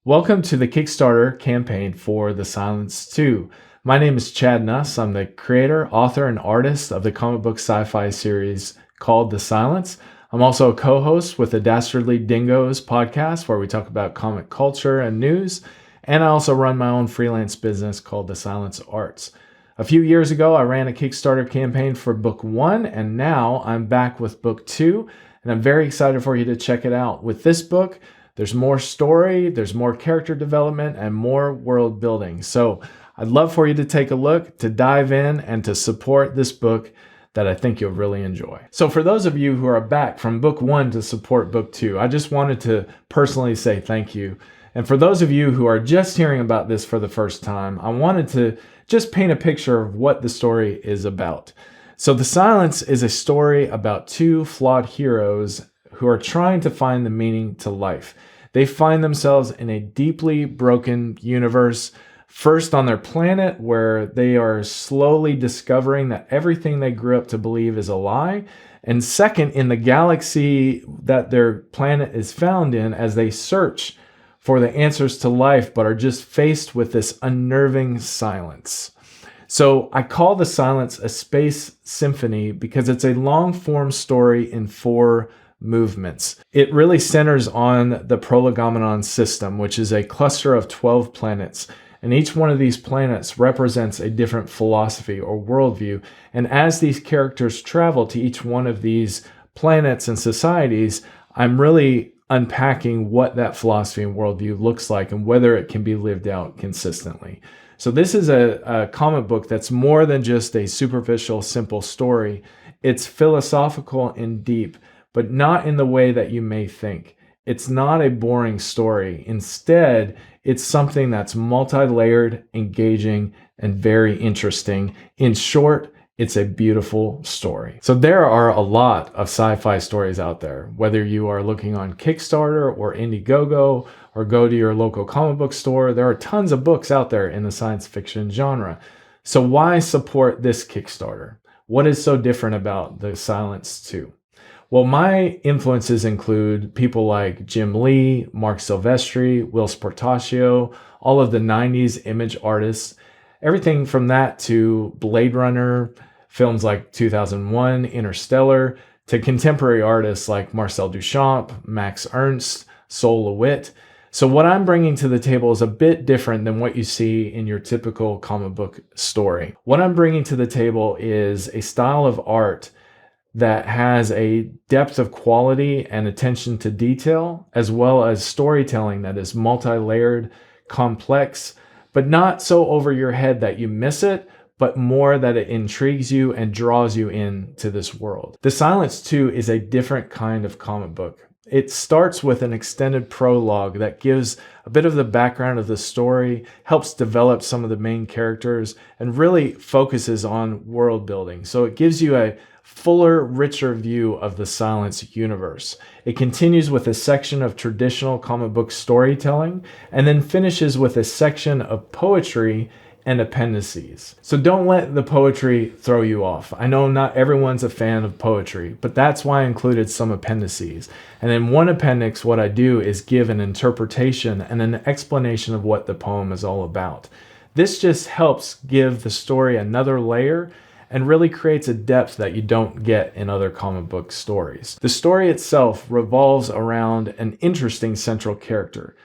Welcome to the Kickstarter campaign for The Silence 2. My name is Chad Nuss. I'm the creator, author, and artist of the comic book sci-fi series called The Silence. I'm also a co-host with the Dastardly Dingoes podcast, where we talk about comic culture and news. And I also run my own freelance business called The Silence Arts. A few years ago, I ran a Kickstarter campaign for book 1, and now I'm back with book 2, and I'm very excited for you to check it out. With this book, there's more story, there's more character development, and more world building. So I'd love for you to take a look, to dive in, and to support this book that I think you'll really enjoy. So for those of you who are back from book 1 to support book 2, I just wanted to personally say thank you. And for those of you who are just hearing about this for the first time, I wanted to just paint a picture of what the story is about. So The Silence is a story about two flawed heroes who are trying to find the meaning to life. They find themselves in a deeply broken universe, first on their planet, where they are slowly discovering that everything they grew up to believe is a lie, and second, in the galaxy that their planet is found in, as they search for the answers to life, but are just faced with this unnerving silence. So I call The Silence a space symphony because it's a long-form story in 4 movements. It really centers on the Prolegomena system, which is a cluster of 12 planets. And each one of these planets represents a different philosophy or worldview. And as these characters travel to each one of these planets and societies, I'm really unpacking what that philosophy and worldview looks like and whether it can be lived out consistently. So this is a comic book that's more than just a superficial, simple story. It's philosophical and deep, but not in the way that you may think. It's not a boring story. Instead, it's something that's multi-layered, engaging, and very interesting. In short, it's a beautiful story. So there are a lot of sci-fi stories out there, whether you are looking on Kickstarter or Indiegogo or go to your local comic book store. There are tons of books out there in the science fiction genre. So why support this Kickstarter? What is so different about The Silence 2? Well, my influences include people like Jim Lee, Mark Silvestri, Will Sportaccio, all of the 90s image artists, everything from that to Blade Runner, films like 2001, Interstellar, to contemporary artists like Marcel Duchamp, Max Ernst, Sol LeWitt. So what I'm bringing to the table is a bit different than what you see in your typical comic book story. What I'm bringing to the table is a style of art that has a depth of quality and attention to detail, as well as storytelling that is multi-layered, complex, but not so over your head that you miss it, but more that it intrigues you and draws you into this world. The Silence 2 is a different kind of comic book. It starts with an extended prologue that gives a bit of the background of the story, helps develop some of the main characters, and really focuses on world building. So it gives you a fuller, richer view of the Silence universe. It continues with a section of traditional comic book storytelling, and then finishes with a section of poetry and appendices. So don't let the poetry throw you off. I know not everyone's a fan of poetry, but that's why I included some appendices. And in one appendix, what I do is give an interpretation and an explanation of what the poem is all about. This just helps give the story another layer and really creates a depth that you don't get in other comic book stories. The story itself revolves around an interesting central character.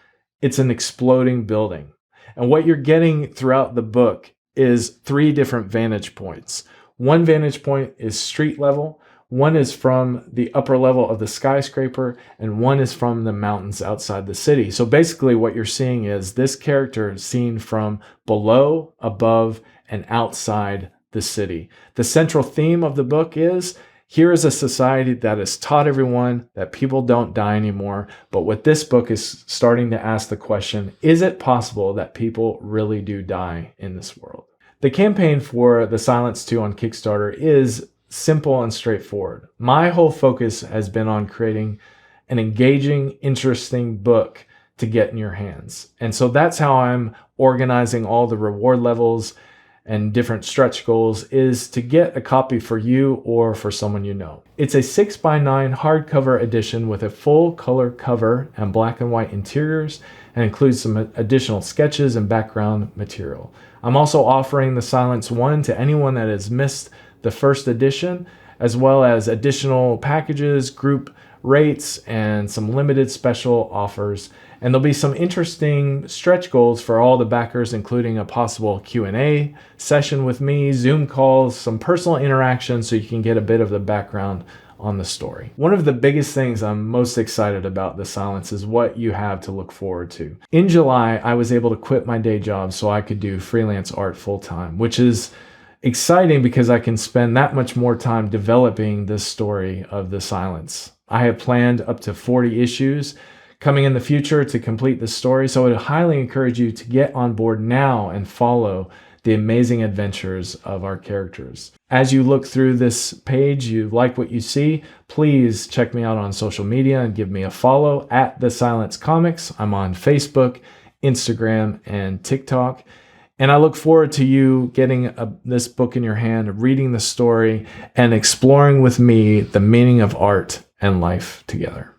It's an exploding building. And what you're getting throughout the book is 3 different vantage points. One vantage point is street level, one is from the upper level of the skyscraper, and one is from the mountains outside the city. So basically what you're seeing is this character seen from below, above, and outside the city. The central theme of the book is, here is a society that has taught everyone that people don't die anymore. But what this book is starting to ask the question, is it possible that people really do die in this world? The campaign for The Silence 2 on Kickstarter is simple and straightforward. My whole focus has been on creating an engaging, interesting book to get in your hands. And so that's how I'm organizing all the reward levels and different stretch goals, is to get a copy for you or for someone you know. It's a 6x9 hardcover edition with a full color cover and black and white interiors, and includes some additional sketches and background material. I'm also offering the Silence 1 to anyone that has missed the first edition, as well as additional packages, group rates, and some limited special offers. And there'll be some interesting stretch goals for all the backers, including a possible Q&A session with me, Zoom calls, some personal interaction so you can get a bit of the background on the story. One of the biggest things I'm most excited about the Silence is what you have to look forward to. In July, I was able to quit my day job so I could do freelance art full-time, which is exciting because I can spend that much more time developing this story of the Silence. I have planned up to 40 issues coming in the future to complete this story, so I would highly encourage you to get on board now and follow the amazing adventures of our characters. As you look through this page, you like what you see, please check me out on social media and give me a follow at The Silence Comics. I'm on Facebook, Instagram, and TikTok. And I look forward to you getting this book in your hand, reading the story, and exploring with me the meaning of art and life together.